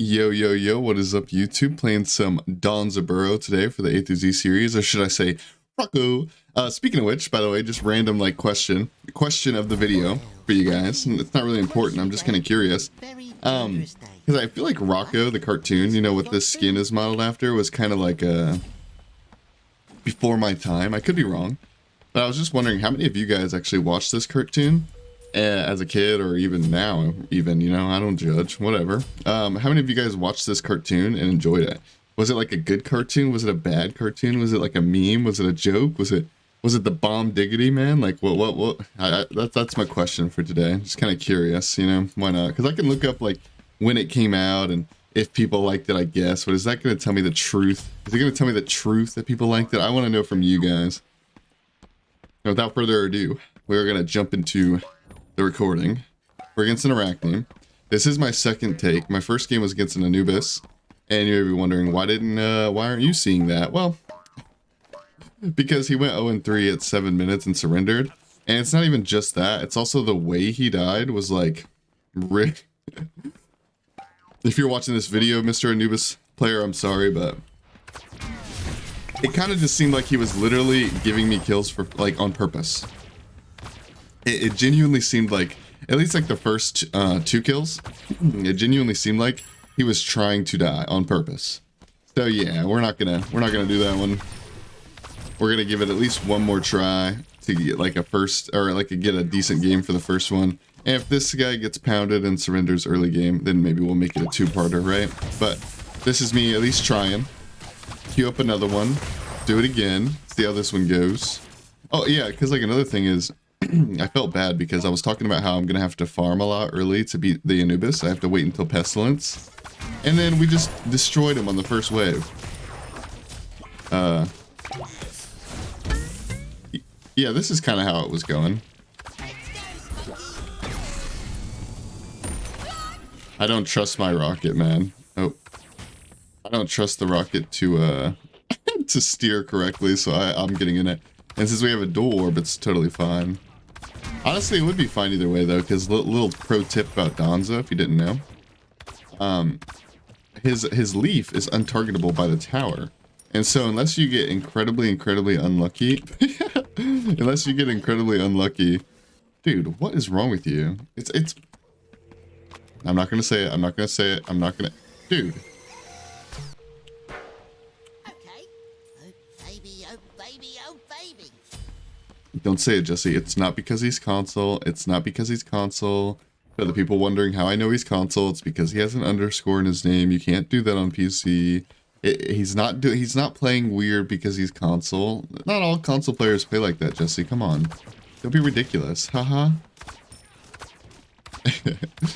Yo, yo, yo, what is up, YouTube? Playing some Danzaburou today for the A through Z series, or should I say, Rocco. Speaking of which, by the way, just random, like, question of the video for you guys. And it's not really important, I'm just kind of curious. Because I feel like Rocco, the cartoon, you know, what this skin is modeled after, was kind of like, before my time. I could be wrong. But I was just wondering, how many of you guys actually watched this cartoon? As a kid, or even now, even, you know, I don't judge, whatever. How many of you guys watched this cartoon and enjoyed it? Was it like a good cartoon? Was it a bad cartoon? Was it like a meme? Was it a joke? Was it the bomb diggity, man? Like, what? That's my question for today. Just kind of curious, you know, why not? Because I can look up, like, when it came out and if people liked it, I guess. But is that going to tell me the truth? Is it going to tell me the truth that people liked it? I want to know from you guys. Now, without further ado, we're going to jump into the recording. We're against an Arachne. This is my second take. My first game was against an Anubis, and you may be wondering, why aren't you seeing that? Well, because he went 0-3 at 7 minutes and surrendered. And it's not even just that, it's also the way he died was like, if you're watching this video, Mr. Anubis player, I'm sorry, but it kind of just seemed like he was literally giving me kills for, like, on purpose. It genuinely seemed like, at least like the first 2 kills, it genuinely seemed like he was trying to die on purpose. So yeah, we're not gonna do that one. We're gonna give it at least one more try to get like a first, or like get a decent game for the first one. And if this guy gets pounded and surrenders early game, then maybe we'll make it a 2-parter, right? But this is me at least trying. Queue up another one, do it again, see how this one goes. Oh yeah, because like another thing is, I felt bad because I was talking about how I'm gonna have to farm a lot early to beat the Anubis. I have to wait until Pestilence, and then we just destroyed him on the first wave. Yeah, this is kind of how it was going. I don't trust my rocket, man. Oh, I don't trust the rocket to to steer correctly, so I'm getting in it. And since we have a dual orb, it's totally fine. Honestly, it would be fine either way, though, because little pro tip about Danza, if you didn't know. His leaf is untargetable by the tower. And so unless you get incredibly unlucky, dude, what is wrong with you? It's, I'm not going to say it, dude. Don't say it, Jesse. It's not because he's console. It's not because he's console. For the people wondering how I know he's console, it's because he has an underscore in his name. You can't do that on PC. He's not playing weird because he's console. Not all console players play like that, Jesse. Come on. Don't be ridiculous. Haha.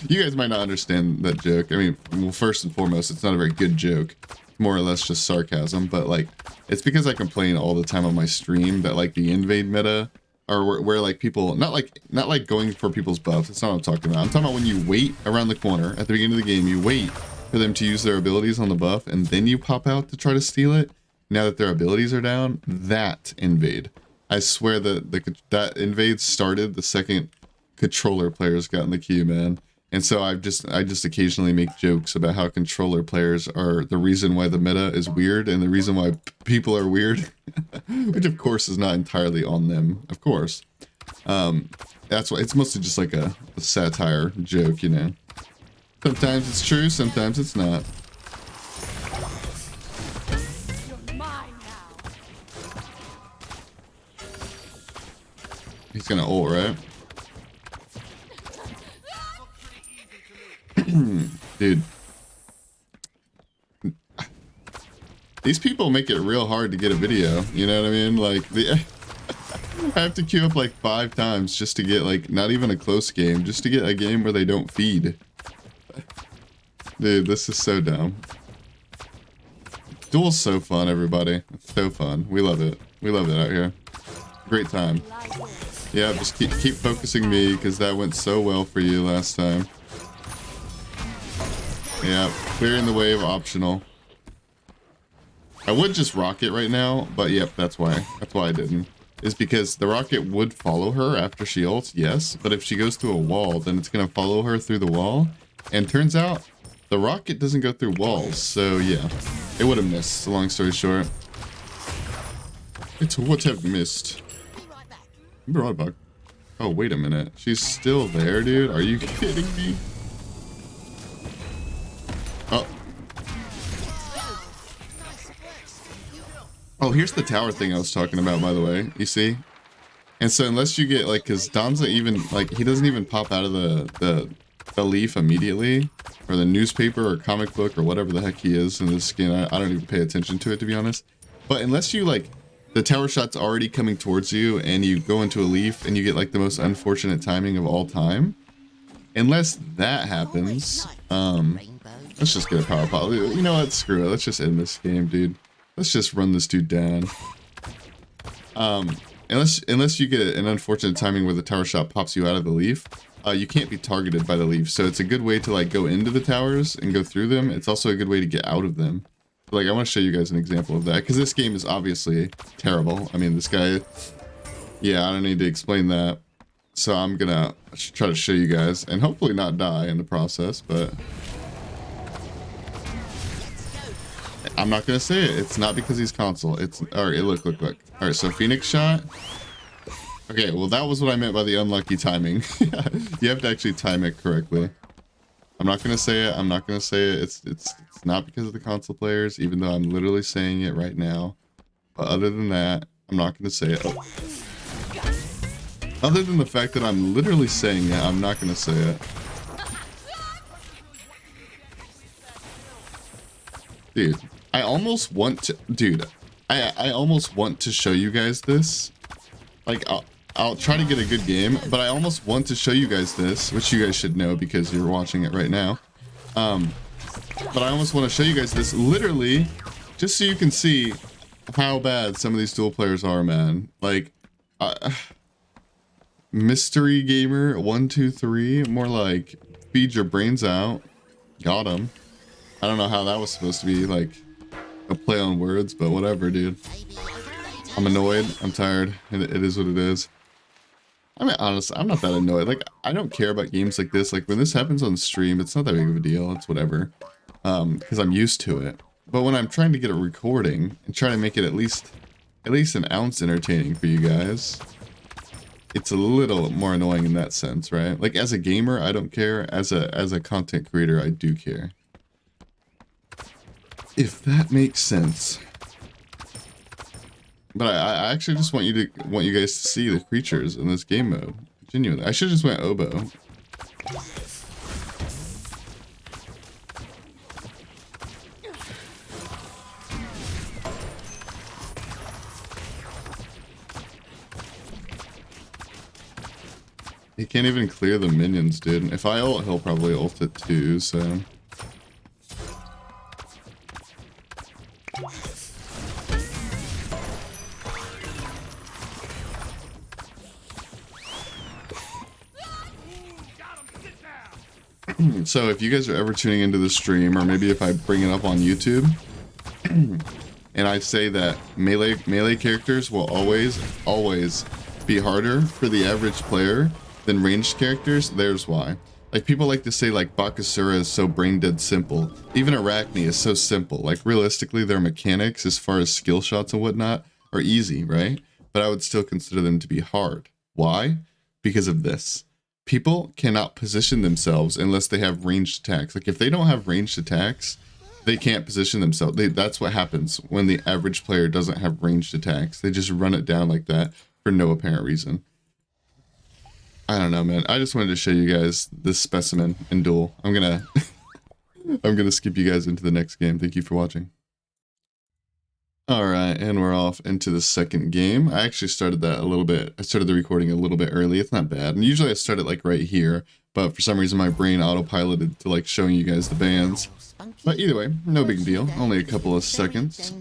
You guys might not understand that joke. I mean, well, first and foremost, it's not a very good joke. More or less just sarcasm, but like, it's because I complain all the time on my stream that like the invade meta, or where like people, not like going for people's buffs, that's not what I'm talking about. I'm talking about when you wait around the corner at the beginning of the game, you wait for them to use their abilities on the buff, and then you pop out to try to steal it. Now that their abilities are down, that invade. I swear that that invade started the second controller players got in the queue, man. And so I just occasionally make jokes about how controller players are the reason why the meta is weird and the reason why people are weird, which of course is not entirely on them, of course. That's why it's mostly just like a satire joke, you know. Sometimes it's true, sometimes it's not. He's gonna ult, right? Dude, these people make it real hard to get a video, you know what I mean? Like, I have to queue up like 5 times just to get like not even a close game, just to get a game where they don't feed. Dude, this is so dumb. Duel's so fun, everybody. It's so fun. We love it. We love it out here. Great time. Yeah, just keep focusing me because that went so well for you last time. Yeah, clearing the wave optional. I would just rocket right now, but yep, that's why I didn't. Is because the rocket would follow her after she ults, yes, but if she goes through a wall, then it's gonna follow her through the wall. And turns out The rocket doesn't go through walls, so yeah. It would have missed, long story short. It would have missed. Be right back. Oh, wait a minute. She's still there, dude? Are you kidding me? Oh. Oh, here's the tower thing I was talking about, by the way. You see? And so unless you get, like, because Danza even, like, he doesn't even pop out of the leaf immediately. Or the newspaper or comic book or whatever the heck he is in this skin. I don't even pay attention to it, to be honest. But unless you, like, the tower shot's already coming towards you and you go into a leaf and you get, like, the most unfortunate timing of all time. Unless that happens, let's just get a power pile. You know what? Screw it. Let's just end this game, dude. Let's just run this dude down. Unless you get an unfortunate timing where the tower shot pops you out of the leaf, you can't be targeted by the leaf. So it's a good way to, like, go into the towers and go through them. It's also a good way to get out of them. Like, I want to show you guys an example of that, because this game is obviously terrible. I mean, this guy, yeah, I don't need to explain that. So I'm gonna try to show you guys, and hopefully not die in the process, but I'm not gonna say it. It's not because he's console. It's, alright, look. Alright, so Phoenix shot. Okay, well, that was what I meant by the unlucky timing. You have to actually time it correctly. I'm not gonna say it. I'm not gonna say it. It's not because of the console players, even though I'm literally saying it right now. But other than that, I'm not gonna say it. Oh. Other than the fact that I'm literally saying it, I'm not gonna say it. Dude, I almost want to, dude, I almost want to show you guys this. Like, I'll try to get a good game, but I almost want to show you guys this, which you guys should know because you're watching it right now. But I almost want to show you guys this literally just so you can see how bad some of these duel players are, man. Like, Mystery Gamer 123, more like feed your brains out. Got him. I don't know how that was supposed to be like a play on words, but whatever, dude. I'm annoyed. I'm tired. It is what it is. I mean, honestly, I'm not that annoyed. Like, I don't care about games like this. Like, when this happens on stream, it's not that big of a deal. It's whatever. Because I'm used to it. But when I'm trying to get a recording and try to make it at least an ounce entertaining for you guys, it's a little more annoying in that sense, right? Like, as a gamer, I don't care. As a content creator, I do care. If that makes sense. But I actually just want you guys to see the creatures in this game mode. Genuinely. I should have just went oboe. He can't even clear the minions, dude. If I ult, he'll probably ult it too, so. So if you guys are ever tuning into the stream, or maybe if I bring it up on YouTube, and I say that melee characters will always be harder for the average player than ranged characters, there's why. Like, people like to say, like, Bakasura is so brain dead simple. Even Arachne is so simple. Like, realistically, their mechanics, as far as skill shots and whatnot, are easy, right? But I would still consider them to be hard. Why? Because of this. People cannot position themselves unless they have ranged attacks. Like, if they don't have ranged attacks, they can't position themselves. That's what happens when the average player doesn't have ranged attacks. They just run it down like that for no apparent reason. I don't know, man. I just wanted to show you guys this specimen in Duel. I'm gonna skip you guys into the next game. Thank you for watching. Alright, and we're off into the second game. I actually started that a little bit. I started the recording a little bit early. It's not bad. And usually I start it like right here, but for some reson my brain autopiloted to like showing you guys the bands. But either way, no big deal. Only a couple of seconds.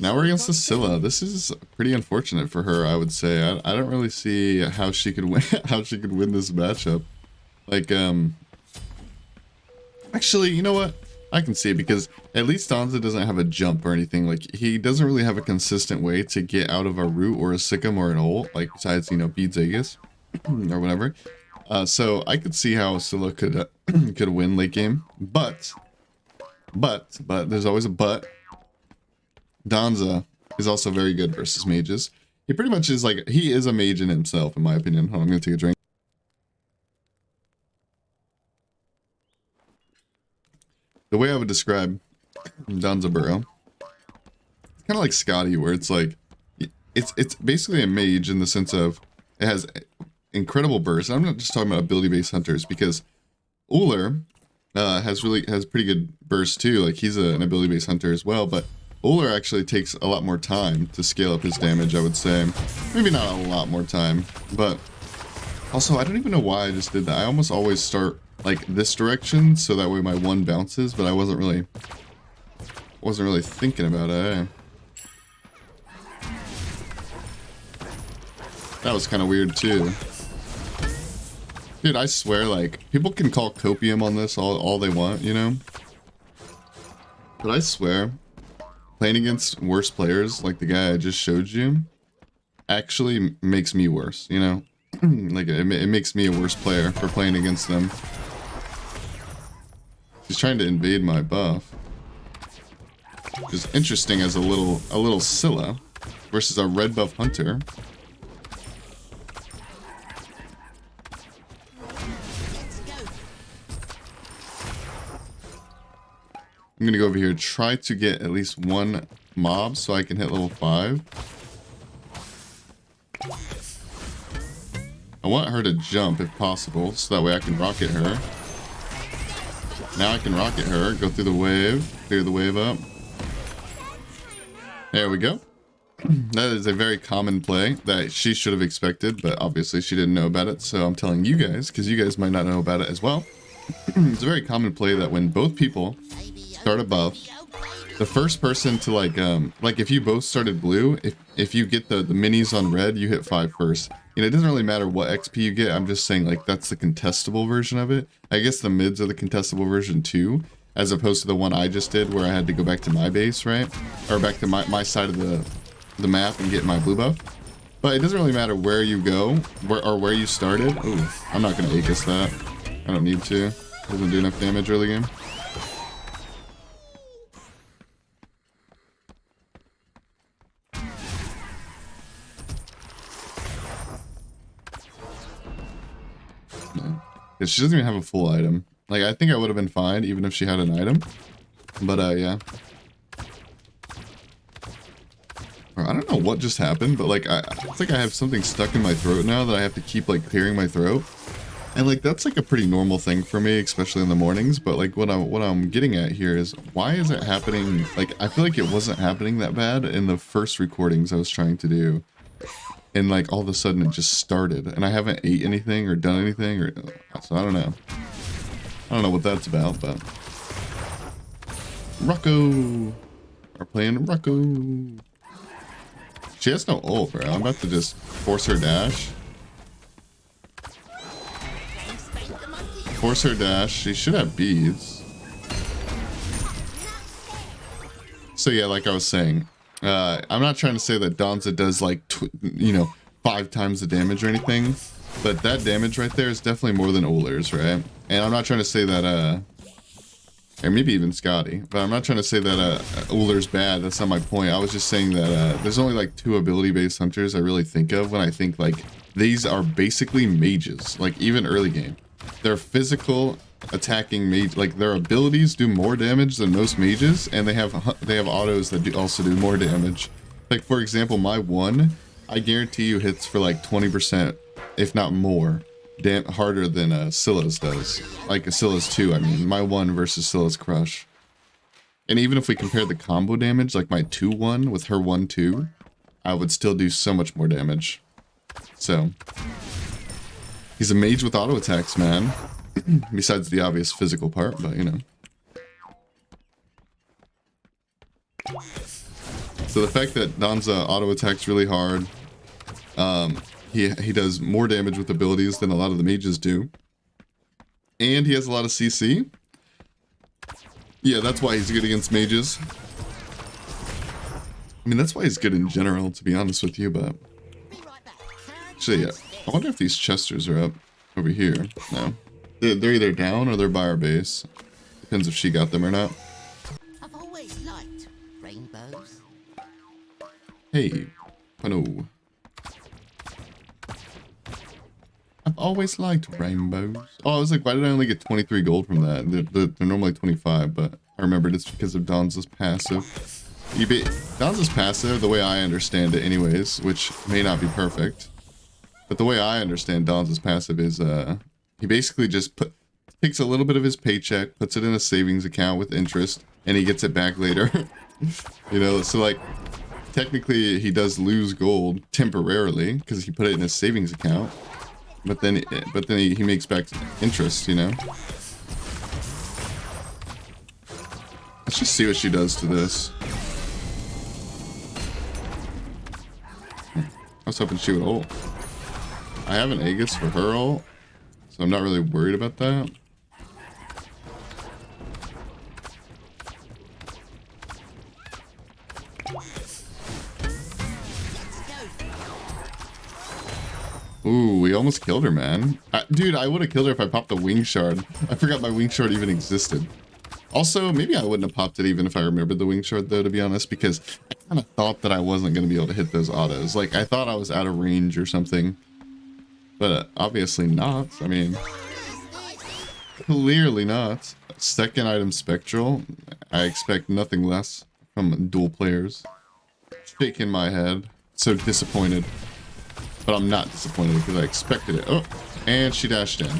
Now we're against the Scylla. This is pretty unfortunate for her, I would say. I don't really see how she could win this matchup. Like, actually, you know what? I can see it because at least Danza doesn't have a jump or anything. Like, he doesn't really have a consistent way to get out of a root or a Sikkim or an ult, like besides, you know, Beads Aegis or whatever. So I could see how Scylla could could win late game, but there's always a but. Danza is also very good versus mages. He pretty much is like, he is a mage in himself, in my opinion. Hold on, I'm gonna take a drink. The way I would describe Danzaburou, it's kind of like Scotty, where it's like, it's basically a mage in the sense of it has incredible burst. I'm not just talking about ability-based hunters, because Uller has pretty good burst too. Like, he's an ability-based hunter as well, but Uller actually takes a lot more time to scale up his damage, I would say. Maybe not a lot more time, but also I don't even know why I just did that. I almost always start like this direction, so that way my one bounces, but I wasn't really thinking about it. Eh? That was kind of weird too. Dude, I swear, like, people can call copium on this all they want, you know? But I swear, playing against worse players, like the guy I just showed you, actually makes me worse, you know? Like, it makes me a worse player for playing against them. He's trying to invade my buff. Which is interesting as a little Scylla versus a red buff hunter. I'm gonna go over here, try to get at least one mob so I can hit level 5. I want her to jump if possible, so that way I can rocket her. Now I can rocket her, go through the wave, clear the wave up. There we go. That is a very common play that she should have expected, but obviously she didn't know about it, so I'm telling you guys, because you guys might not know about it as well. It's a very common play that when both people start a buff, the first person to like if you both started blue, if you get the minis on red, you hit 5 first. You know, it doesn't really matter what XP you get. I'm just saying, like, that's the contestable version of it. I guess the mids are the contestable version too, as opposed to the one I just did where I had to go back to my base, right? Or back to my side of the map and get my blue buff. But it doesn't really matter where you go, where you started. Ooh, I'm not gonna Aegis that. I don't need to. Doesn't do enough damage early game. No. She doesn't even have a full item. Like, I think I would have been fine even if she had an item. But, yeah. I don't know what just happened, but, like, it's like I have something stuck in my throat now that I have to keep, like, clearing my throat. And, like, that's, like, a pretty normal thing for me, especially in the mornings. But, like, what I'm getting at here is, why is it happening? Like, I feel like it wasn't happening that bad in the first recordings I was trying to do. And, like, all of a sudden it just started. And I haven't ate anything or done anything, or so I don't know. I don't know what that's about, but... Rocco! We're playing Rocco! She has no ult, bro. I'm about to just force her dash. Force her dash. She should have beads. So yeah, like I was saying, I'm not trying to say that Danza does like, 5 times the damage or anything, but that damage right there is definitely more than Uller's, right? And I'm not trying to say that, or maybe even Scotty, but I'm not trying to say that Uller's bad. That's not my point. I was just saying that there's only like 2 ability-based hunters I really think of when I think like these are basically mages, like even early game. They're physical attacking mage, like their abilities do more damage than most mages, and they have autos that also do more damage. Like for example, my one, I guarantee you hits for like 20%, if not more, harder than Scylla's does. Like Scylla's 2, I mean, my 1 versus Scylla's crush. And even if we compare the combo damage, like my 2-1 with her 1-2, I would still do so much more damage. So he's a mage with auto attacks, man. Besides the obvious physical part, but you know. So the fact that Danza auto attacks really hard, he does more damage with abilities than a lot of the mages do, and he has a lot of CC. Yeah, that's why he's good against mages. I mean, that's why he's good in general, to be honest with you, but actually, yeah. I wonder if these chesters are up. over here. No. They're either down or they're by our base. Depends if she got them or not. I've always liked rainbows. Hey. Oh no. I've always liked rainbows. Oh, I was like, why did I only get 23 gold from that? They're normally 25, but I remembered it's because of Danza's passive. Danza's passive, the way I understand it anyways, which may not be perfect, but the way I understand Danza's passive is he basically just takes a little bit of his paycheck, puts it in a savings account with interest, and he gets it back later. You know, so like technically he does lose gold temporarily because he put it in his savings account. But then he makes back interest, you know? Let's just see what she does to this. I was hoping she would ult. I have an Aegis for her ult, so I'm not really worried about that. Ooh, we almost killed her, man. Dude, I would have killed her if I popped the wing shard. I forgot my wing shard even existed. Also, maybe I wouldn't have popped it even if I remembered the wing shard, though, to be honest, because I kind of thought that I wasn't going to be able to hit those autos. Like, I thought I was out of range or something. But obviously not. I mean, clearly not. Second item, Spectral. I expect nothing less from dual players. Shaking my head. So disappointed. But I'm not disappointed because I expected it. Oh, and she dashed in.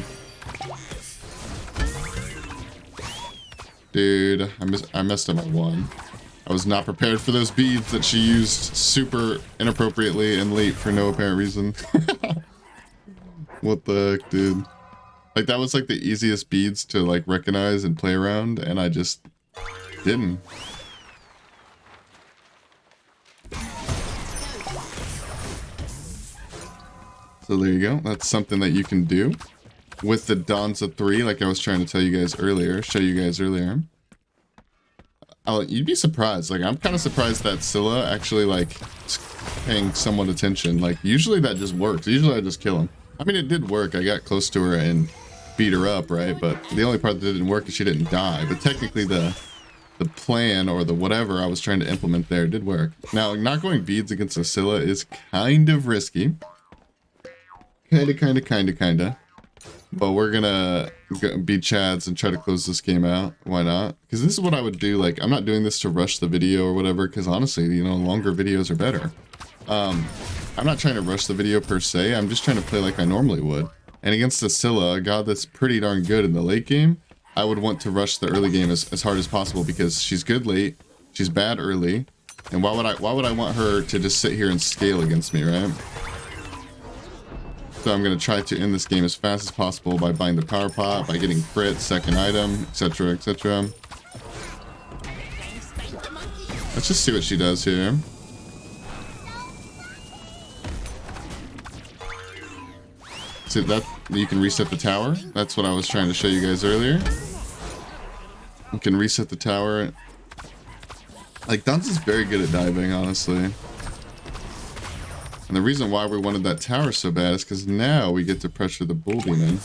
Dude, I messed up my one. I was not prepared for those beads that she used super inappropriately and late for no apparent reason. What the heck, dude? Like, that was like the easiest beads to like recognize and play around, and I just didn't. So there you go. That's something that you can do with the Danza 3, like I was trying to tell you guys earlier, show you guys earlier. You'd be surprised. Like, I'm kind of surprised that Scylla actually, like, is paying somewhat attention. Like, usually that just works. Usually I just kill him. I mean, it did work. I got close to her and beat her up, right? But the only part that didn't work is she didn't die. But technically the plan or the whatever I was trying to implement there did work. Now, not going beads against a Scylla is kind of risky. Kinda. But we're gonna be Chads and try to close this game out. Why not? Because this is what I would do. Like, I'm not doing this to rush the video or whatever, because honestly, you know, longer videos are better. I'm not trying to rush the video per se. I'm just trying to play like I normally would. And against the Scylla, a god that's pretty darn good in the late game, I would want to rush the early game as hard as possible because she's good late, she's bad early, and why would I want her to just sit here and scale against me, right? So I'm going to try to end this game as fast as possible by buying the power pot, by getting crit, second item, etc, etc. Let's just see what she does here. See that you can reset the tower? That's what I was trying to show you guys earlier. You can reset the tower. Like, Danza's very good at diving, honestly. And the reason why we wanted that tower so bad is because now we get to pressure the bull demon.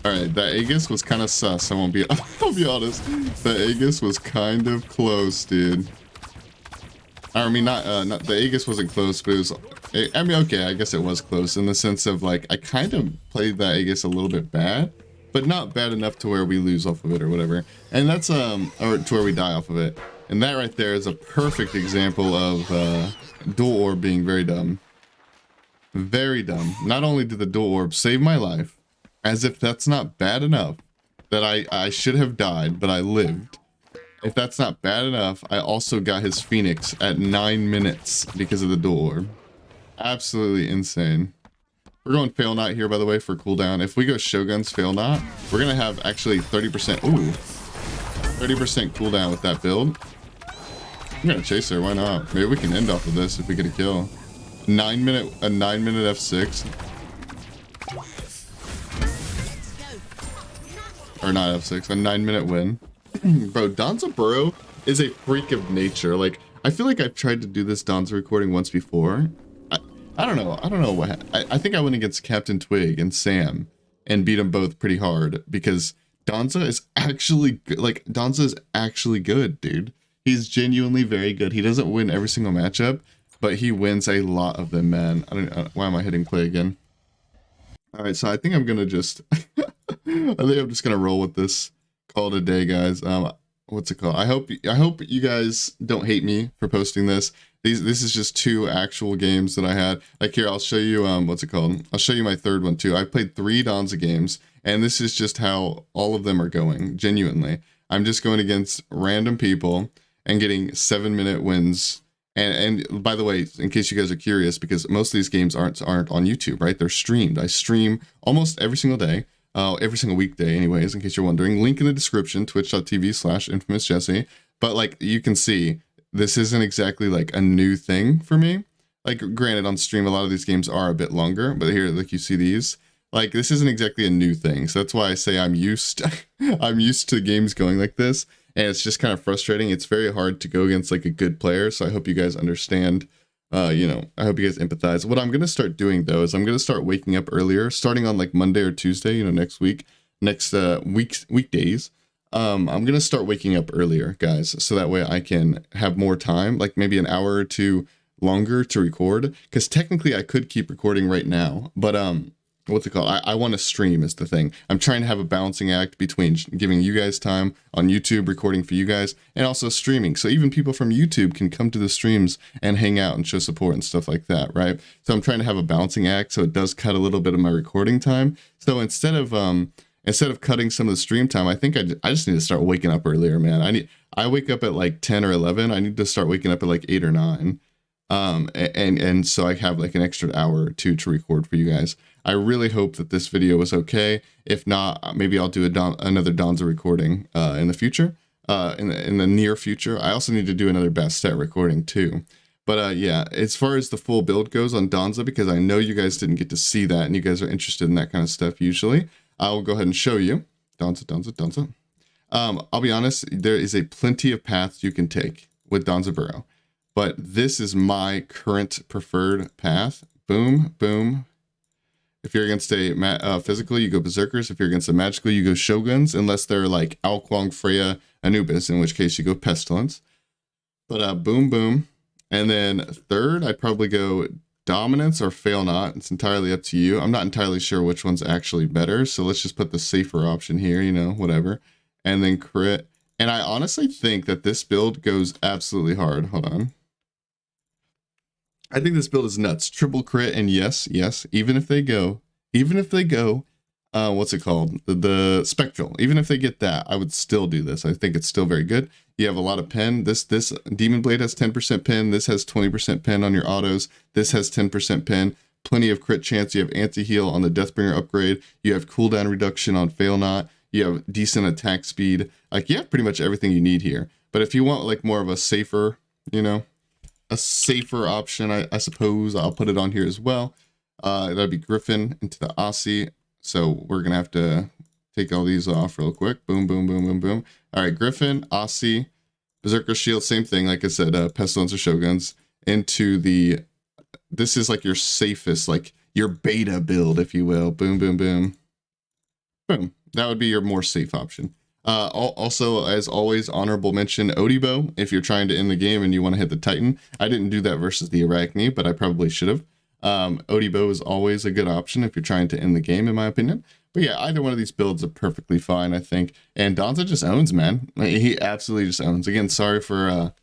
Alright, that Aegis was kind of sus, I'll be honest. The Aegis was kind of close, dude. I mean, not the Aegis wasn't close, but it was, I mean, okay, I guess it was close in the sense of, like, I kind of played that Aegis a little bit bad, but not bad enough to where we lose off of it or whatever. And that's, or to where we die off of it. And that right there is a perfect example of, dual orb being very dumb. Very dumb. Not only did the dual orb save my life, as if that's not bad enough, that I should have died, but I lived. If that's not bad enough, I also got his Phoenix at 9 minutes because of the dual orb. Absolutely insane. We're going Fail Not here, by the way, for cooldown. If we go Shogun's Fail Not, we're going to have actually 30%, ooh, 30% cooldown with that build. I'm going to chase her, why not? Maybe we can end off of this if we get a kill. A 9 minute F6. Or not F6, a 9-minute win. Bro, Danzaburou is a freak of nature. Like, I feel like I've tried to do this Danza recording once before. I don't know what. I think I went against Captain Twig and Sam and beat them both pretty hard because Danza is actually good. Like, Danza is actually good, dude. He's genuinely very good. He doesn't win every single matchup, but he wins a lot of them, man. I don't. Why am I hitting play again? All right, so I think I'm gonna just. I think I'm just gonna roll with this. Call it a day, guys. What's it called? I hope you guys don't hate me for posting this. This is just 2 actual games that I had. Like here, I'll show you what's it called? I'll show you my third one too. I played 3 Danza games, and this is just how all of them are going. Genuinely, I'm just going against random people and getting 7-minute wins. And by the way, in case you guys are curious, because most of these games aren't on YouTube, right? They're streamed. I stream almost every single day. Every single weekday anyways, in case you're wondering. Link in the description, twitch.tv/InfamousJesse. But like you can see, this isn't exactly like a new thing for me. Like granted, on stream, a lot of these games are a bit longer, but here, like you see these, like this isn't exactly a new thing. So that's why I say I'm used I'm used to games going like this. And it's just kind of frustrating. It's very hard to go against like a good player. So I hope you guys understand. You know, I hope you guys empathize. What I'm going to start doing though is I'm going to start waking up earlier, starting on like Monday or Tuesday, you know, next weekdays. I'm going to start waking up earlier, guys, so that way I can have more time, like maybe an hour or 2 longer to record, because technically I could keep recording right now, but what's it called? I want to stream is the thing. I'm trying to have a balancing act between giving you guys time on YouTube, recording for you guys, and also streaming. So even people from YouTube can come to the streams and hang out and show support and stuff like that, right? So I'm trying to have a balancing act, so it does cut a little bit of my recording time. So instead of cutting some of the stream time, I think I just need to start waking up earlier, man. I wake up at like 10 or 11. I need to start waking up at like 8 or 9. And so I have like an extra hour or 2 to record for you guys. I really hope that this video was okay. If not, maybe I'll do another Danza recording in the future, in the near future. I also need to do another Bastet recording too. But yeah, as far as the full build goes on Danza, because I know you guys didn't get to see that and you guys are interested in that kind of stuff usually, I will go ahead and show you. Danza. I'll be honest, there is a plenty of paths you can take with Danzaburou, but this is my current preferred path. Boom, boom. If you're against a physical, you go Berserkers. If you're against a magical, you go Shoguns, unless they're like Alquang, Freya, Anubis, in which case you go Pestilence. But boom, boom. And then third, I'd probably go Dominance or Fail Not. It's entirely up to you. I'm not entirely sure which one's actually better, so let's just put the safer option here, you know, whatever. And then Crit. And I honestly think that this build goes absolutely hard. Hold on. I think this build is nuts. Triple crit, and yes, even if they go, what's it called? The Spectral. Even if they get that, I would still do this. I think it's still very good. You have a lot of pen. This Demon Blade has 10% pen. This has 20% pen on your autos. This has 10% pen. Plenty of crit chance. You have anti-heal on the Deathbringer upgrade. You have cooldown reduction on Fail Not. You have decent attack speed. Like, you have pretty much everything you need here. But if you want like more of a safer, you know, a safer option, I suppose I'll put it on here as well. That'd be Griffin into the Aussie. So we're gonna have to take all these off real quick. Boom, boom, boom, boom, boom. All right, Griffin, Aussie, Berserker Shield, same thing. Like I said, Pestilence or Shoguns into the. This is like your safest, like your beta build, if you will. Boom, boom, boom, boom. That would be your more safe option. Also, as always, honorable mention Odibo if you're trying to end the game and you want to hit the Titan. I didn't do that versus the Arachne, but I probably should have. Odibo is always a good option if you're trying to end the game, in my opinion. But yeah, either one of these builds are perfectly fine, I think. And Danza just owns, man. He absolutely just owns. Again, sorry for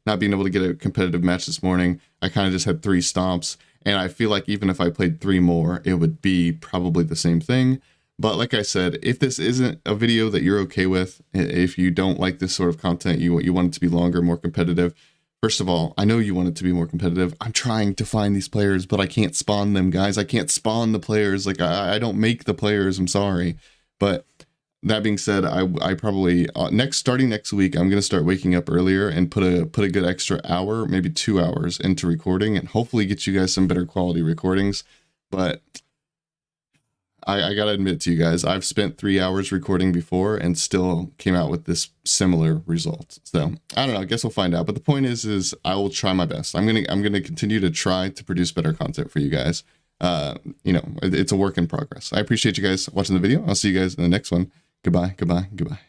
not being able to get a competitive match this morning. I kind of just had 3 stomps, and I feel like even if I played 3 more, it would be probably the same thing. But like I said, if this isn't a video that you're okay with, if you don't like this sort of content, you want it to be longer, more competitive. First of all, I know you want it to be more competitive. I'm trying to find these players, but I can't spawn them, guys. I can't spawn the players. Like, I don't make the players. I'm sorry. But that being said, I probably, starting next week, I'm going to start waking up earlier and put a good extra hour, maybe 2 hours into recording, and hopefully get you guys some better quality recordings. But I gotta admit to you guys, I've spent 3 hours recording before and still came out with this similar result. So I don't know, I guess we'll find out. But the point is I will try my best. I'm gonna continue to try to produce better content for you guys. You know, it's a work in progress. I appreciate you guys watching the video. I'll see you guys in the next one. Goodbye, goodbye, goodbye.